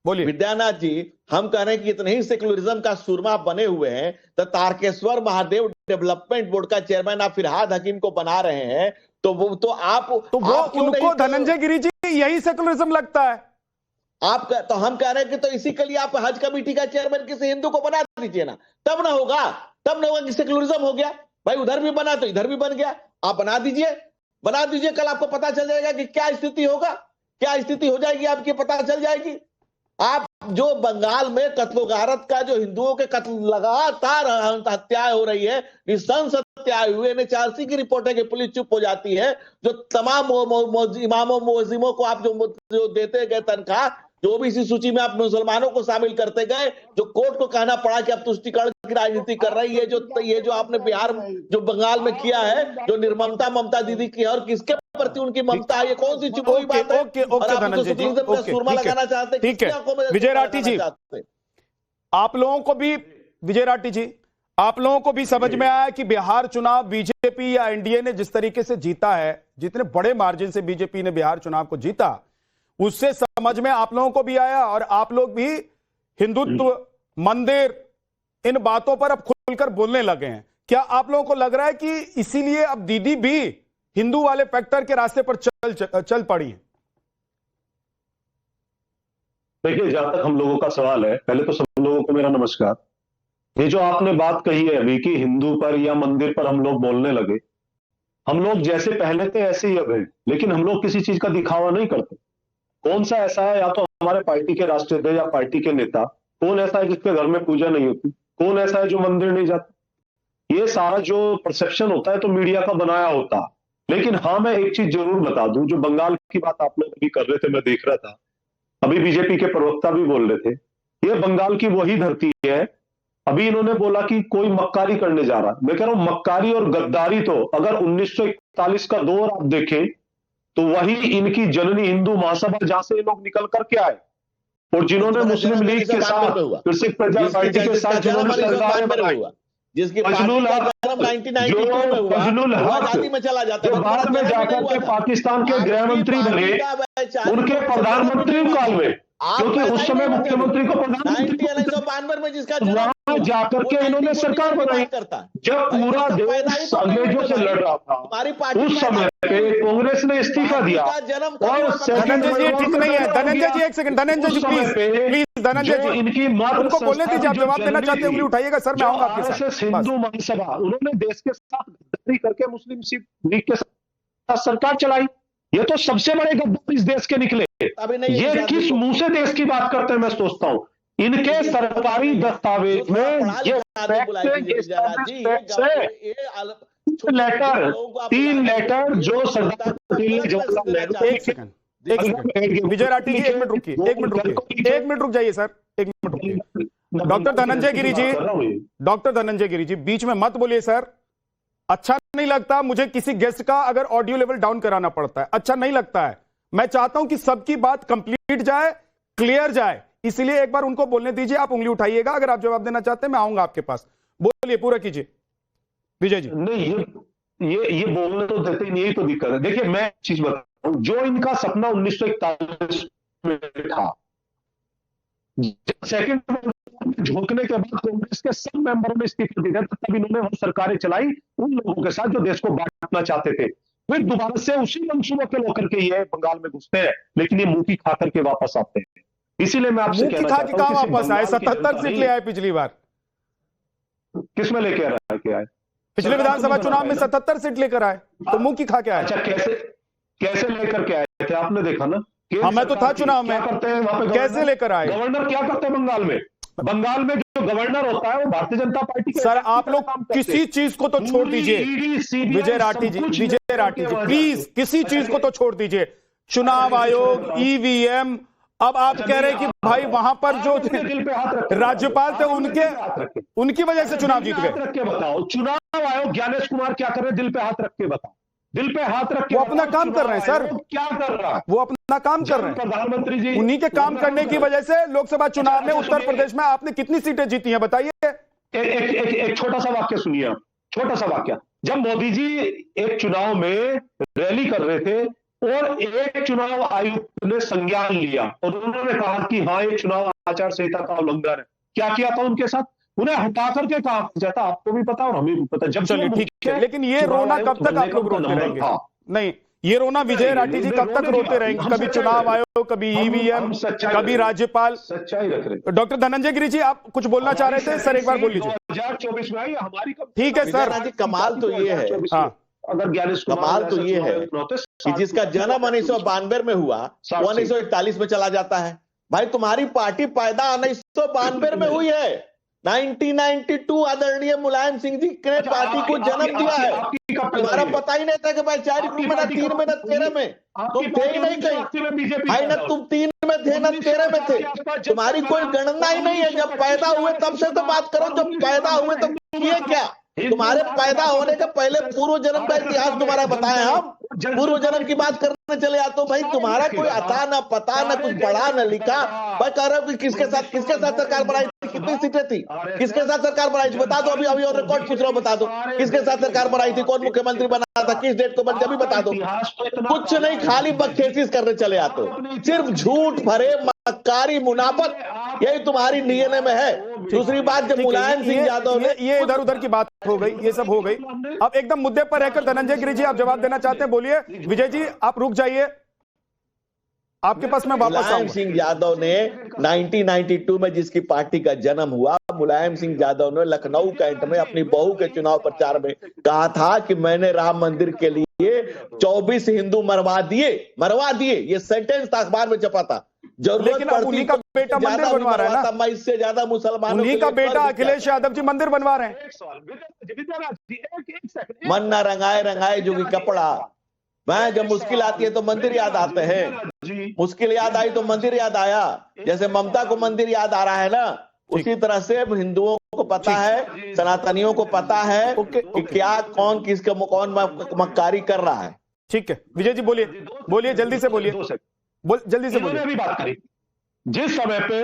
बोलिए। विद्यानाथ जी, हम कह रहे हैं कि इतने ही सेकुलरिज्म का सुरमा बने हुए हैं तो तारकेश्वर महादेव डेवलपमेंट बोर्ड का चेयरमैन आप फिरहाद हकीम को बना रहे हैं, तो वो उनको धनंजय गिरी जी यही सेकुलरिज्म लगता है। तो हम कह रहे हैं कि तो इसी के लिए आप हज कमेटी का चेयरमैन किसी हिंदू को बना दीजिए ना, तब ना होगा कि सेकुलरिज्म हो गया। भाई उधर भी बना तो इधर भी बन गया, आप बना दीजिए। कल आपको पता चल जाएगा कि क्या स्थिति होगा, क्या स्थिति हो जाएगी आपकी, पता चल जाएगी। आप जो बंगाल में कत्लो गारत का, जो हिंदुओं के कत्ल लगातार हत्याएं हो रही है, निशंस हत्याएं हुए, NHRC की रिपोर्ट है कि पुलिस चुप हो जाती है। जो तमाम इमामों मुअज्जिमों को आप जो देते गए तनख्वाह, जो OBC सूची में आप मुसलमानों को शामिल करते गए, जो कोर्ट को कहना पड़ा कि आप तुष्टीकरण की राजनीति कर रही है, ये जो आपने बिहार जो बंगाल में किया है, जो निर्ममता ममता दीदी की है, और किसके प्रति उनकी ममता है, ये कौन सी चुपी बात है? सुरमा लगाना चाहते हैं। ठीक है विजय राठी जी, आप लोगों को भी, विजय राठी जी, आप लोगों को भी समझ में आया कि बिहार चुनाव बीजेपी या NDA ने जिस तरीके से जीता है, जितने बड़े मार्जिन से बीजेपी ने बिहार चुनाव को जीता, उससे समझ में आप लोगों को भी आया, और आप लोग भी हिंदुत्व, मंदिर, इन बातों पर अब खुलकर बोलने लगे हैं। क्या आप लोगों को लग रहा है कि इसीलिए अब दीदी भी हिंदू वाले फैक्टर के रास्ते पर चल पड़ी है? देखिए, जहां तक हम लोगों का सवाल है, पहले तो सब लोगों को मेरा नमस्कार। ये जो आपने बात कही है अभी कि हिंदू पर या मंदिर पर हम लोग बोलने लगे, हम लोग जैसे पहले थे ऐसे ही अब हैं, लेकिन हम लोग किसी चीज का दिखावा नहीं करते। कौन सा ऐसा है, या तो हमारे पार्टी के राष्ट्रीय या पार्टी के नेता, कौन ऐसा है जिसके घर में पूजा नहीं होती, कौन ऐसा है जो मंदिर नहीं जाता। ये सारा जो परसेप्शन होता है तो मीडिया का बनाया होता। लेकिन हाँ, मैं एक चीज जरूर बता दूं, जो बंगाल की बात आप लोग अभी कर रहे थे, मैं देख रहा था, अभी बीजेपी के प्रवक्ता भी बोल रहे थे, ये बंगाल की वही धरती है। अभी इन्होंने बोला कि कोई मक्कारी करने जा रहा है। मैं कह रहा हूं, मक्कारी और गद्दारी तो अगर 1941 का दौर आप देखें तो वही इनकी जननी हिंदू महासभा, जहां से ये लोग निकल करके आए, और जिन्होंने मुस्लिम लीग के साथ, फिर सिख प्रजा पार्टी के साथ जिन्होंने सरकारें बनाई, जिसकी फजलुल हक में चला जाता है, बाद में जाकर के पाकिस्तान के गृह मंत्री बने, उनके प्रधानमंत्री काल में, क्योंकि उस समय मुख्यमंत्री को प्रधानमंत्री 1992 में जिसका वहां जाकर के इन्होंने सरकार बनाई। जब पूरा देश अंग्रेजों से लड़ रहा था, उस समय पे कांग्रेस ने इस्तीफा दिया। और धनंजय जी ठीक नहीं है, धनंजय जी एक सेकंड, धनंजय जी प्लीज, धनंजय जी इनकी उनको बोलने दीजिए, आप जवाब देना चाहते हैं उंगली उठाइएगा सर, मैं आऊंगा आपके साथ। हिंदू महासभा, उन्होंने देश के साथ गद्दारी करके मुस्लिम लीग के साथ सरकार चलाई। ये तो सबसे बड़े गद्दार इस देश के निकले। ये किस मुंह से देश की बात करते हैं, मैं सोचता हूं। इनके सरकारी दस्तावेज में ये लेटर, 3 लेटर जो सरदार पटेल ने जवाहरलाल नेहरू। एक सेकंड विजय राठी जी, एक मिनट रुकिए, एक मिनट रुक जाइए सर, एक मिनट रुकिए। डॉक्टर धनंजय गिरी जी बीच में मत बोलिए सर। अच्छा नहीं लगता मुझे किसी गेस्ट का अगर ऑडियो लेवल डाउन कराना पड़ता है, अच्छा नहीं लगता है। मैं चाहता हूं कि सबकी बात कंप्लीट जाए, क्लियर जाए, इसलिए एक बार उनको बोलने दीजिए। आप उंगली उठाइएगा, अगर आप जवाब देना चाहते हैं मैं आऊंगा आपके पास। बोलिए, पूरा कीजिए विजय जी। नहीं, ये बोलने तो देते ही नहीं, यही तो दिक्कत है। देखिए मैं एक चीज बता रहा हूं, जो इनका सपना 1941 में था, सेकंड झोंकने के बाद कांग्रेस के सब मेंबरों ने इस्तीफे दिए, तब इन्होंने वो सरकारें चलाई उन लोगों के साथ जो देश को बांटना चाहते थे। फिर दोबारा से उसी मंसूबों के होकर के ये बंगाल में घुसते हैं, लेकिन ये मुंह की खा करके वापस आते हैं। इसीलिए मैं आपसे कहना चाहता हूं, कहां वापस आए? 77 सीट ले आए पिछली बार। किस में लेके आ के आए? पिछले विधानसभा चुनाव में 77 सीट लेकर आए, तो मुंह की खा के आए। अच्छा, कैसे लेकर के आए थे? आपने देखा ना? हाँ, मैं तो था चुनाव में। करते हैं वहां पे, कैसे लेकर आए? गवर्नर क्या करते हैं बंगाल में? बंगाल में जो गवर्नर होता है वो भारतीय जनता पार्टी के। सर आप लोग किसी चीज को तो छोड़ दीजिए विजय राठी जी, प्लीज किसी चीज को तो छोड़ दीजिए। चुनाव आयोग, ईवीएम, अब आप कह रहे हैं कि भाई वहां पर जो राज्यपाल थे उनकी वजह से चुनाव जीत गए। रख के बताओ, चुनाव आयोग ज्ञानेश कुमार क्या कर रहे हैं? दिल पे हाथ रख के बताओ, दिल पे हाथ रख के। वो अपना काम कर रहे हैं सर, क्या कर रहा है? वो अपना काम कर रहे हैं। प्रधानमंत्री जी, उन्हीं के काम करने की वजह से लोकसभा चुनाव में उत्तर प्रदेश में आपने कितनी सीटें जीती हैं बताइए। एक छोटा सा वाक्य सुनिए आप, छोटा सा वाक्य। जब मोदी जी एक चुनाव में रैली कर रहे थे और एक चुनाव आयुक्त ने संज्ञान लिया और उन्होंने कहा कि हाँ ये चुनाव आचार संहिता का उल्लंघन है, क्या किया था उनके साथ? उन्हें हटा करके कहा जाता, आपको भी पता और हमें भी पता। जब चलिए ठीक है, लेकिन ये रोना कब तक आप लोग रोते रहेंगे? नहीं, ये रोना विजय राठी जी कब तक रोते रहेंगे? कभी चुनाव आयोग, कभी ईवीएम, कभी राज्यपाल। सच्चाई रख रहे। डॉक्टर धनंजय गिरी जी आप कुछ बोलना चाह रहे थे सर, एक बार बोल लीजिए। 2024 में आई हमारी। ठीक है सर, कमाल तो ये है, अगर ज्ञानेश कमाल तो ये है कि जिसका जन्म 1992 में हुआ वो 1941 में चला जाता है। भाई तुम्हारी पार्टी पैदा 1992 में हुई है। 1992 आदरणीय मुलायम सिंह जी ने पार्टी को जन्म दिया है। तुम्हारा पता ही नहीं था कि भाई 4 में ना 3 में ना 13 में तुम थे ही नहीं कहीं। भाई ना तुम 3 में थे ना 13 में थे, तुम्हारी कोई गणना ही नहीं है। जब पैदा हुए तब से तो बात करो, जब पैदा हुए तब किए क्या? तुम्हारे पैदा होने के पहले पूर्व जन्म का इतिहास तुम्हारा बताएं हम, पूर्व जन्म की बात करने चले आते हो। भाई तुम्हारा कोई अता ना पता ना कुछ पढ़ा ना लिखा। मैं कह रहा हूँ कि किसके साथ सरकार बनाई थी, कितनी सीटें थी, किसके साथ सरकार बनाई थी बता दो। अभी और रिकॉर्ड पूछ रहा हूँ, बता दो किसके साथ सरकार बनाई थी, कौन मुख्यमंत्री बना था, किस डेट को बन, अभी बता दो। कुछ नहीं, खाली बकचोदी करने चले आते हो। सिर्फ झूठ भरे मक्कारी मुनाफत, यही तुम्हारी डीएनए में है। दूसरी बात, जब मुलायम सिंह यादव ने ये इधर उधर की बात हो गई, ये सब हो गई। अब एकदम मुद्दे पर रहकर धनंजय गिरी जी आप जवाब देना चाहते हैं, बोलिए। विजय जी आप रुक जाइए, आपके पास मैं वापस आऊंगा। मुलायम सिंह यादव ने 1992 में जिसकी पार्टी का जन्म हुआ, मुलायम सिंह यादव ने लखनऊ कैंट में अपनी बहू के चुनाव प्रचार में कहा था कि मैंने राम मंदिर के लिए 24 हिंदू मरवा दिए। ये सेंटेंस था, अखबार में छपा था। लेकिन अब उन्हीं का बेटा मंदिर बनवा रहा है ना, मैं इससे ज्यादा मुसलमानों, उन्हीं का बेटा अखिलेश यादव जी मंदिर बनवा रहे हैं। मन ना रंगाए जोगी कपड़ा। मैं जब मुश्किल आती है तो मंदिर याद आते हैं, मुश्किल याद आई तो मंदिर याद आया। जैसे ममता को मंदिर याद आ रहा है ना, उसी तरह से हिंदुओं को पता है, सनातनियों को पता है कि क्या कौन किसका कौन मक्कारी कर रहा है। ठीक है विजय जी बोलिए जल्दी से बोलिए, जल्दी से बोलिए। भी बात करी जिस समय पे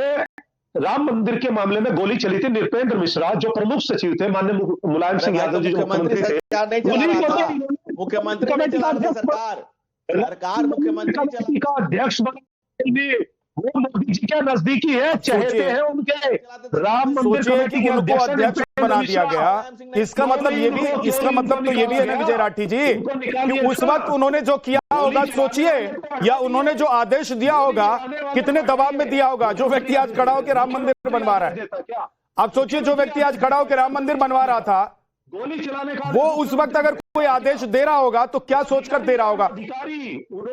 राम मंदिर के मामले में गोली चली थी, नृपेंद्र मिश्रा जो प्रमुख सचिव थे, माननीय मुलायम सिंह यादव जी जो मुख्यमंत्री थे, सरकार मुख्यमंत्री का अध्यक्ष बने, वो मोदी जी के नजदीकी है, चाहते हैं उनके राम मंदिर कमेटी के अध्यक्ष बना दिया गया। इसका मतलब तो ये भी है ना विजय राठी जी कि उस वक्त उन्होंने जो किया होगा, सोचिए, या उन्होंने जो आदेश दिया होगा कितने दबाव में दिया होगा। जो व्यक्ति आज खड़ा होकर राम मंदिर बनवा रहा है, आप सोचिए, जो व्यक्ति आज खड़ा होकर राम मंदिर बनवा रहा था, गोली चलाने का वो उस वक्त अगर कोई आदेश दे रहा होगा तो क्या सोचकर दे रहा होगा।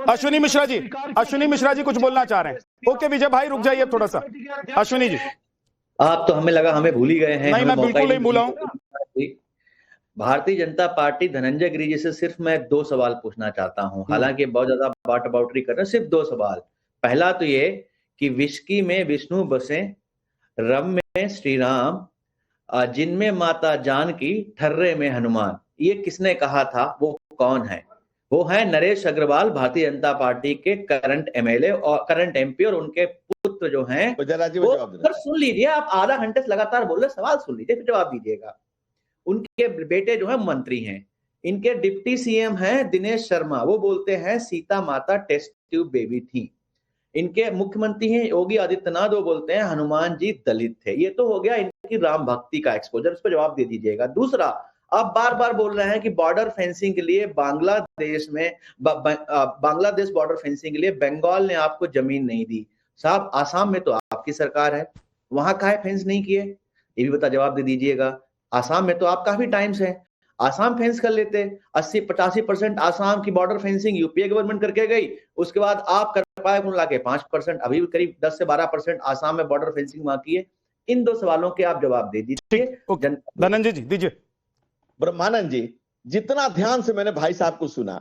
अश्विनी मिश्रा जी कुछ बोलना चाह रहे हैं। ओके विजय भाई रुक जाइए थोड़ा सा। अश्विनी जी आप तो हमें लगा हमें भूल ही गए हैं। नहीं, मैं बिल्कुल नहीं भूला हूं। भारतीय जनता पार्टी धनंजय गिरी जी से सिर्फ मैं 2 सवाल पूछना चाहता हूं, हालांकि बहुत ज्यादा बाट बाउटरी कर रहे हैं। सिर्फ 2 सवाल। पहला तो ये कि विस्की में विष्णु बसे, रम में श्री राम, जिनमें माता जानकी, ठर्रे में हनुमान, ये किसने कहा था, वो कौन है? वो है नरेश अग्रवाल, भारतीय जनता पार्टी के करंट एमएलए और करंट एमपी, और उनके पुत्र जो हैं वो सुन लीजिए, आप आधा घंटे से लगातार बोल रहे, सवाल सुन लीजिए फिर जवाब दीजिएगा। उनके बेटे जो है मंत्री हैं, इनके डिप्टी सीएम हैं दिनेश शर्मा, वो बोलते हैं सीता माता टेस्ट ट्यूब बेबी थी। इनके मुख्यमंत्री हैं योगी आदित्यनाथ, वो बोलते हैं हनुमान जी दलित थे। ये तो हो गया इनकी राम भक्ति का एक्सपोजर, इस पर जवाब दे दीजिएगा। दूसरा, आप बार बार बोल रहे हैं कि बॉर्डर फेंसिंग के लिए बांग्लादेश बॉर्डर फेंसिंग के लिए बंगाल ने आपको जमीन नहीं दी। साहब, आसाम में तो आपकी सरकार है, वहां काहे फेंस नहीं किए, ये भी जवाब दे दीजिएगा। आसाम में तो आप काफी टाइम से, आसाम फेंस कर लेते। 80-85% आसाम की बॉर्डर फेंसिंग यूपीए गवर्नमेंट करके गई, उसके बाद आप कर पाए कुल मिला के 5%, अभी भी करीब 10 से 12% आसाम में बॉर्डर फेंसिंग वहां की है। इन दो सवालों के आप जवाब दे दीजिए। धनंजय जी दीजिए। ब्रह्मानंद जी, जितना ध्यान से मैंने भाई साहब को सुना,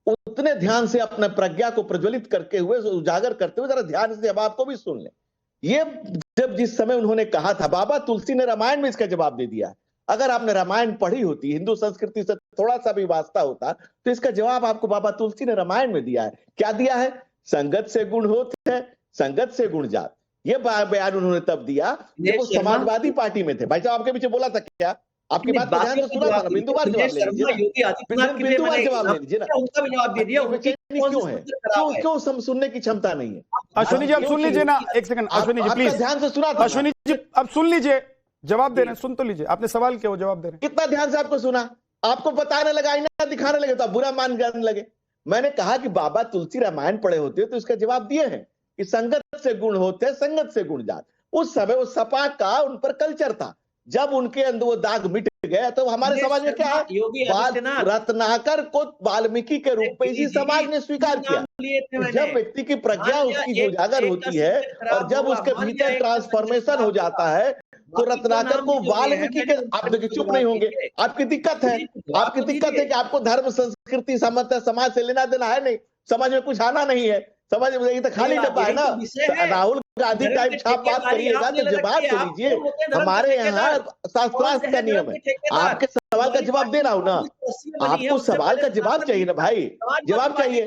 उतने ध्यान से अपने प्रज्ञा को प्रज्वलित करके हुए, उजागर करते हुए जरा ध्यान से जवाब को भी सुन लें। ये जब जिस समय उन्होंने कहा था, बाबा तुलसी ने रामायण में इसका जवाब दे दिया है। अगर आपने रामायण पढ़ी होती, हिंदू संस्कृति से थोड़ा सा भी वास्ता होता, तो इसका जवाब आपको बाबा तुलसी ने रामायण में दिया है। क्या दिया है? संगत से गुण होते हैं, संगत से गुण जात। ये बयान उन्होंने तब दिया जब वो समाजवादी पार्टी में थे। भाई साहब आपके पीछे बोला था क्या? आपकी बात को ध्यान से सुना था, बिंदुवार जवाब ले लीजिए, बिंदुवार जवाब ले लीजिए ना। उनका भी जवाब दे दिया, क्यों है, क्यों सुनने की क्षमता नहीं है? अश्विनी जी आप सुन लीजिए ना, एक सेकंड अश्विनी जी प्लीज, ध्यान से सुना था। अश्विनी जी अब सुन लीजिए, जवाब दे रहे हैं, सुन तो लीजिए, आपने सवाल किया वो जवाब दे रहे हैं। कितना ध्यान से आपको सुना? आपको बताने लगा, आईना दिखाने लगे तो आप बुरा मान जाने लगे। मैंने कहा कि बाबा तुलसी रामायण पढ़े होते तो इसका जवाब दिए हैं कि संगत से गुण होते, संगत से गुण जात। उस समय वो सपा का उन पर कल्चर था। जब उनके अंदर वो दाग मिट गया तो हमारे समाज में क्या है, रत्नाकर को वाल्मीकि के रूप में इसी समाज ने स्वीकार किया। जब व्यक्ति की प्रज्ञा उसकी उजागर होती है और जब उसके भीतर ट्रांसफॉर्मेशन हो जाता है, तो रत्नाकर को वाल्मीकि के, आप देखिए चुप नहीं होंगे। आपकी दिक्कत है, आपकी दिक्कत है कि आपको धर्म संस्कृति समाज से लेना देना है नहीं, समझ में कुछ आना नहीं है, समझ में ये तो खाली डब्बा है ना। राहुल गांधी टाइप छाप बात करिएगा तो जवाब दे लीजिए। हमारे यहाँ शास्त्रार्थ का नियम है, आपके सवाल का जवाब दे रहा हूं ना, आपको सवाल का जवाब चाहिए ना भाई, जवाब चाहिए।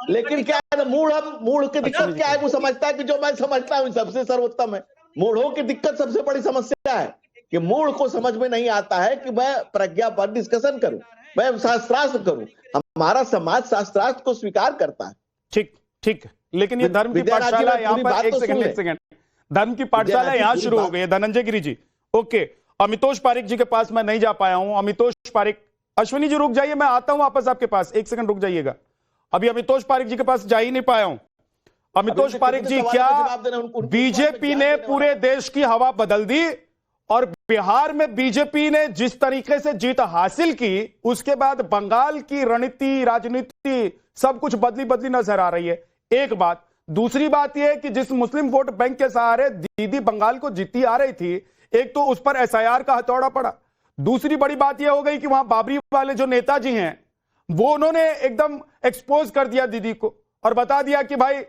लेकिन क्या है ना, मूढ़ की दिक्कत क्या है, वो समझता है कि जो मैं समझता हूँ सबसे सर्वोत्तम है। मूढ़ों की दिक्कत सबसे बड़ी समस्या है कि मूढ़ को समझ में नहीं आता है कि मैं प्रज्ञा पर डिस्कशन करूं, मैं शास्त्रार्थ करूं। हमारा समाज शास्त्रार्थ को स्वीकार करता है। ठीक, लेकिन ये धर्म की पाठशाला यहाँ पर, एक सेकंड, धर्म की पाठशाला यहाँ शुरू हो गई है। धनंजय गिरी जी, ओके, अमितोष पारिक जी के पास मैं नहीं जा पाया हूं। अमितोष पारिक, अश्विनी जी रुक जाइए, मैं आता हूं वापस आपके पास, एक सेकंड रुक जाइएगा। अभी अमितोष पारिक जी के पास जा ही नहीं पाया हूं। अमितोष पारिक जी, क्या बीजेपी ने पूरे देश की हवा बदल दी? और बिहार में बीजेपी ने जिस तरीके से जीत हासिल की, उसके बाद बंगाल की रणनीति, राजनीति सब कुछ बदली नजर आ रही है। एक बात। दूसरी बात यह कि जिस मुस्लिम वोट बैंक के सहारे दीदी बंगाल को जीती आ रही थी, एक तो उस पर एसआईआर का हथौड़ा पड़ा। दूसरी बड़ी बात यह हो गई कि वहां बाबरी वाले जो नेताजी हैं, वो उन्होंने एकदम एक्सपोज कर दिया दीदी को और बता दिया कि भाई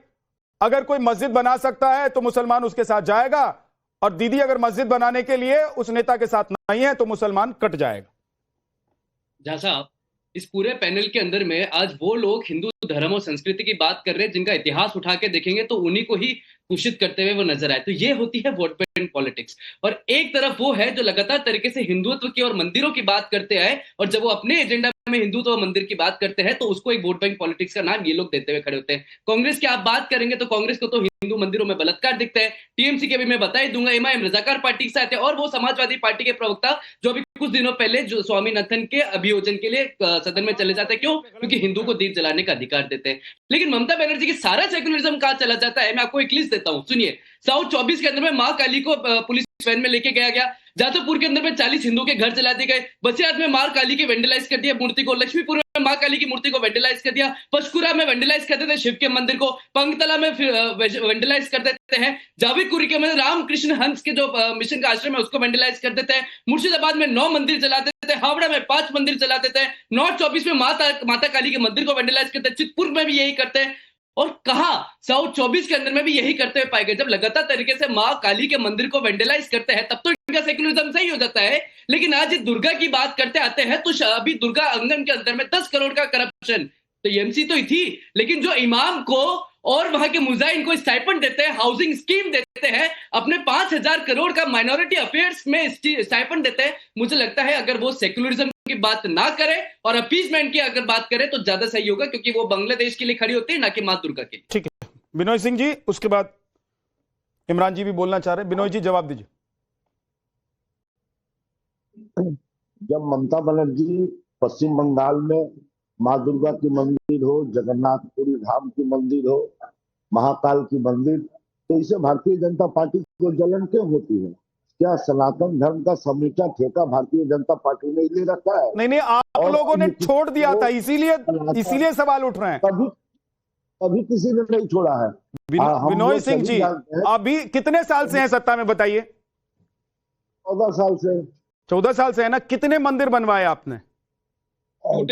अगर कोई मस्जिद बना सकता है तो मुसलमान उसके साथ जाएगा, और दीदी अगर मस्जिद बनाने के लिए उस नेता के साथ नहीं है तो मुसलमान कट जाएगा। झा साहब, इस पूरे पैनल के अंदर में आज वो लोग हिंदू धर्म और संस्कृति की बात कर रहे हैं जिनका इतिहास उठा के देखेंगे तो उन्हीं को ही दूषित करते हुए वो नजर आए। तो ये होती है वोट बैंक पॉलिटिक्स। और एक तरफ वो है जो लगातार तरीके से हिंदुत्व की और मंदिरों की बात करते आए, और जब वो अपने एजेंडा में हिंदुत्व और मंदिर की बात करते हैं तो उसको एक वोट बैंक पॉलिटिक्स का नाम ये लोग देते हुए खड़े होते हैं। कांग्रेस की आप बात करेंगे तो कांग्रेस को तो हिंदू मंदिरों में बलात्कार दिखता है। टीएमसी के भी मैं बता ही दूंगा, एमआईएम रजाकार पार्टी के साथ है, और वो समाजवादी पार्टी के प्रवक्ता जो अभी कुछ दिनों पहले जो स्वामीनाथन के अभियोजन के लिए सदन में चले जाते हैं। क्यों? क्योंकि हिंदू को दीप जलाने का अधिकार देते हैं। लेकिन ममता बनर्जी की सारा सेक्युलरिज्म कहां चला जाता है, मैं आपको एक लिस्ट देता हूं, सुनिए। साउथ 24 के अंदर में मां काली को पुलिस वैन में लेके गया। जादवपुर के अंदर में 40 हिंदू के घर जला दिए गए। बसियात में मां काली की वेंडलाइज कर दिया मूर्ति को। लक्ष्मीपुर में मां काली की मूर्ति को वेंडलाइज कर दिया। पंचकुरा में वेंडलाइज करते थे शिव के मंदिर को। पंगतला में वेंडलाइज कर देते हैं। जाविदपुरी के में रामकृष्ण हंस के जो मिशन का आश्रम है उसको वेंडलाइज कर देते हैं। मुर्शिदाबाद में 9 मंदिर जलाते थे। हावड़ा में 5 मंदिर जलाते थे। नॉर्थ 24 में माता काली के मंदिर को वेंडलाइज करते हैं। चितपुर में भी यही करते हैं। और कहा साउथ 24 के अंदर में भी यही करते हुए पाए गए। जब लगातार तरीके से मां काली के मंदिर को वेंडलाइज करते हैं तब तो इनका सेक्युलरिज्म सही हो जाता है। लेकिन आज दुर्गा की बात करते आते हैं तो अभी दुर्गा आंगन के अंदर में 10 करोड़ का करप्शन, तो एमसी तो ही थी, लेकिन जो इमाम को और वहां के मुजाहिन को स्टाइपेंड देते हैं, हाउसिंग स्कीम देते हैं, अपने 5,000 करोड़ का माइनॉरिटी अफेयर्स में स्टाइपेंड देते हैं, मुझे लगता है अगर वो सेक्युलरिज्म की बात ना करे और अपीसमेंट की अगर बात करे तो ज्यादा सही होगा, क्योंकि वो बांग्लादेश के लिए खड़ी होती है, ना कि मां दुर्गा के लिए। ठीक है बिनोय सिंह जी, उसके बाद इमरान जी भी बोलना चाह रहे हैं। बिनोय जी जवाब दीजिए। जब ममता बनर्जी पश्चिम बंगाल में माँ दुर्गा की मंदिर हो, जगन्नाथपुरी धाम की मंदिर हो, महाकाल की मंदिर, तो इसे भारतीय जनता पार्टी को जलन क्यों होती है? क्या सनातन धर्म का समूचा ठेका भारतीय जनता पार्टी ने ले रखा है? नहीं, आप लोगों ने छोड़ दिया था, इसीलिए सवाल उठ रहे हैं। कभी किसी ने नहीं छोड़ा है। बिनोय सिंह जी अभी कितने साल से हैं सत्ता में, बताइए? 14 साल से। 14 साल से है ना। कितने मंदिर बनवाए आपने? एक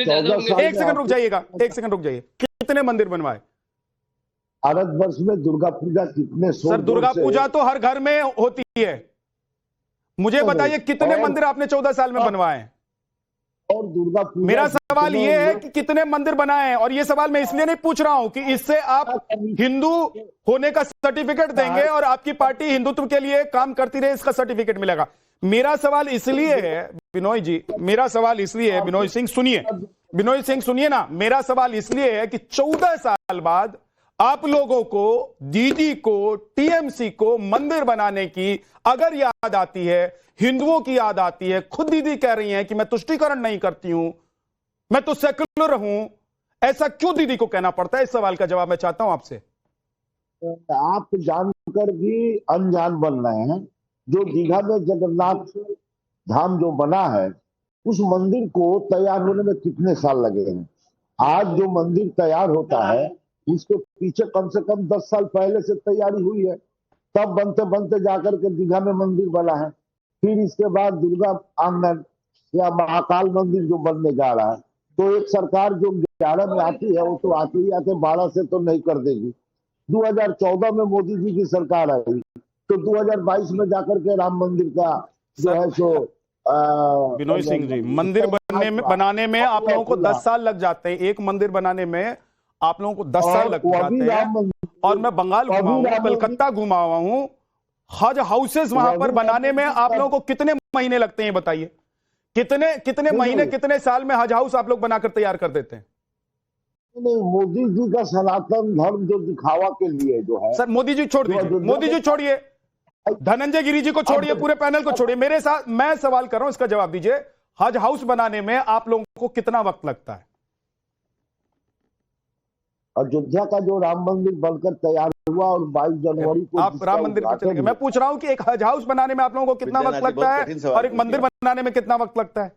सेकंड रुक जाइएगा, एक सेकंड रुक जाइए। कितने मंदिर बनवाए? भारतवर्ष में दुर्गा पूजा कितने? सर दुर्गा पूजा तो हर घर में होती है, मुझे बताइए कितने मंदिर आपने 14 साल में बनवाए? और दुर्गा पूजा, मेरा सवाल यह है कि कितने मंदिर बनाए हैं, और यह सवाल मैं इसलिए नहीं पूछ रहा हूं कि इससे आप हिंदू होने का सर्टिफिकेट देंगे और आपकी पार्टी हिंदुत्व के लिए काम करती रहे, इसका सर्टिफिकेट मिलेगा। मेरा सवाल इसलिए है बिनोय जी, मेरा सवाल इसलिए है, बिनोय सिंह सुनिए, बिनोय सिंह सुनिए ना, मेरा सवाल इसलिए है कि 14 साल बाद आप लोगों को, दीदी को, टीएमसी को मंदिर बनाने की अगर याद आती है, हिंदुओं की याद आती है, खुद दीदी कह रही हैं कि मैं तुष्टीकरण नहीं करती हूं, मैं तो सेक्युलर हूं, ऐसा क्यों दीदी को कहना पड़ता है? इस सवाल का जवाब मैं चाहता हूं आपसे। आप जानकर भी अनजान बन रहे हैं। जो दीघा में जगन्नाथ धाम जो बना है, उस मंदिर को तैयार होने में कितने साल लगे हैं? आज जो मंदिर तैयार होता है उसके पीछे कम से कम 10 साल पहले से तैयारी हुई है, तब बनते बनते जाकर के दीघा में मंदिर बना है। फिर इसके बाद दुर्गा आंगन या महाकाल मंदिर जो बनने जा रहा है, तो एक सरकार जो 11 में आती है वो तो आते ही आते 12 से तो नहीं कर देगी। 2014 में मोदी जी की सरकार आई, तो 2022 में जाकर के राम मंदिर का जो है सो बिनोय सिंह जी, मंदिर बनाने में आप लोगों को 10 साल लग जाते हैं। एक मंदिर बनाने में आप लोगों को 10 साल लग जाते हैं। और मैं बंगाल घुमा हूं, कलकत्ता घुमा हुआ हूं, हज हाउसेस वहां पर बनाने में आप लोगों को कितने महीने लगते हैं बताइए? कितने महीने, कितने साल में हज हाउस आप लोग बनाकर तैयार कर देते हैं? नहीं, मोदी जी का सनातन धर्म जो दिखावा के लिए जो है। सर मोदी जी छोड़ दीजिए, मोदी जी छोड़िए, धनंजय गिरी जी को छोड़िए, पूरे पैनल को छोड़िए, मेरे साथ मैं सवाल कर रहा हूं, इसका जवाब दीजिए। हज हाउस बनाने में आप लोगों को कितना वक्त लगता है? अयोध्या का जो राम मंदिर बनकर तैयार हुआ और 22 जनवरी को आप राम मंदिर पर चलेंगे, मैं पूछ रहा हूं कि एक हज हाउस बनाने में आप लोगों को कितना वक्त लगता है और एक मंदिर बनाने में कितना वक्त लगता है?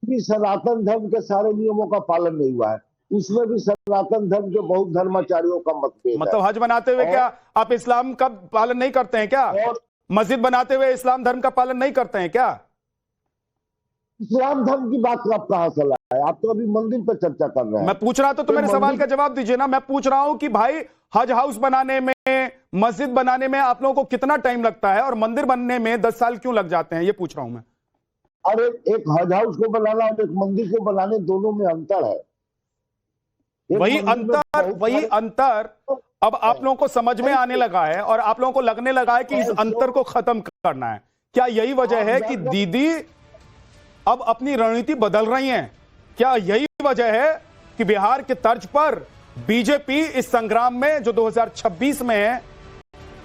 सनातन धर्म के सारे नियमों का पालन नहीं हुआ है, उसमें भी सनातन धर्म के बहुत धर्माचार्यों का मतभेद है। मतलब हज बनाते हुए क्या आप इस्लाम का पालन नहीं करते हैं क्या? मस्जिद बनाते हुए इस्लाम धर्म का पालन नहीं करते हैं क्या? इस्लाम धर्म की बात आप कहां से लाए? आप तो अभी मंदिर पर चर्चा कर रहे हैं। मैं पूछ रहा था तो मेरे सवाल का जवाब दीजिए ना। मैं पूछ रहा हूं कि भाई हज हाउस बनाने में, मस्जिद बनाने में आप लोगों को कितना टाइम लगता है और मंदिर बनने में 10 साल क्यों लग जाते हैं, ये पूछ रहा हूं मैं। अरे एक हज हाउस को बनाना और एक मंदिर को बनाने दोनों में अंतर है। वही अंतर अब आप लोगों को समझ में आने लगा है और आप लोगों को लगने लगा है कि इस अंतर को खत्म करना है। क्या यही वजह है कि दीदी अब अपनी रणनीति बदल रही हैं? क्या यही वजह है कि बिहार के तर्ज पर बीजेपी इस संग्राम में जो 2026 में है,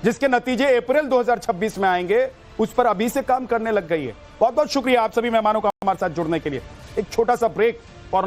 जिसके नतीजे अप्रैल 2026 में आएंगे, उस पर अभी से काम करने लग गई है? बहुत बहुत शुक्रिया आप सभी मेहमानों का हमारे साथ जुड़ने के लिए। एक छोटा सा ब्रेक और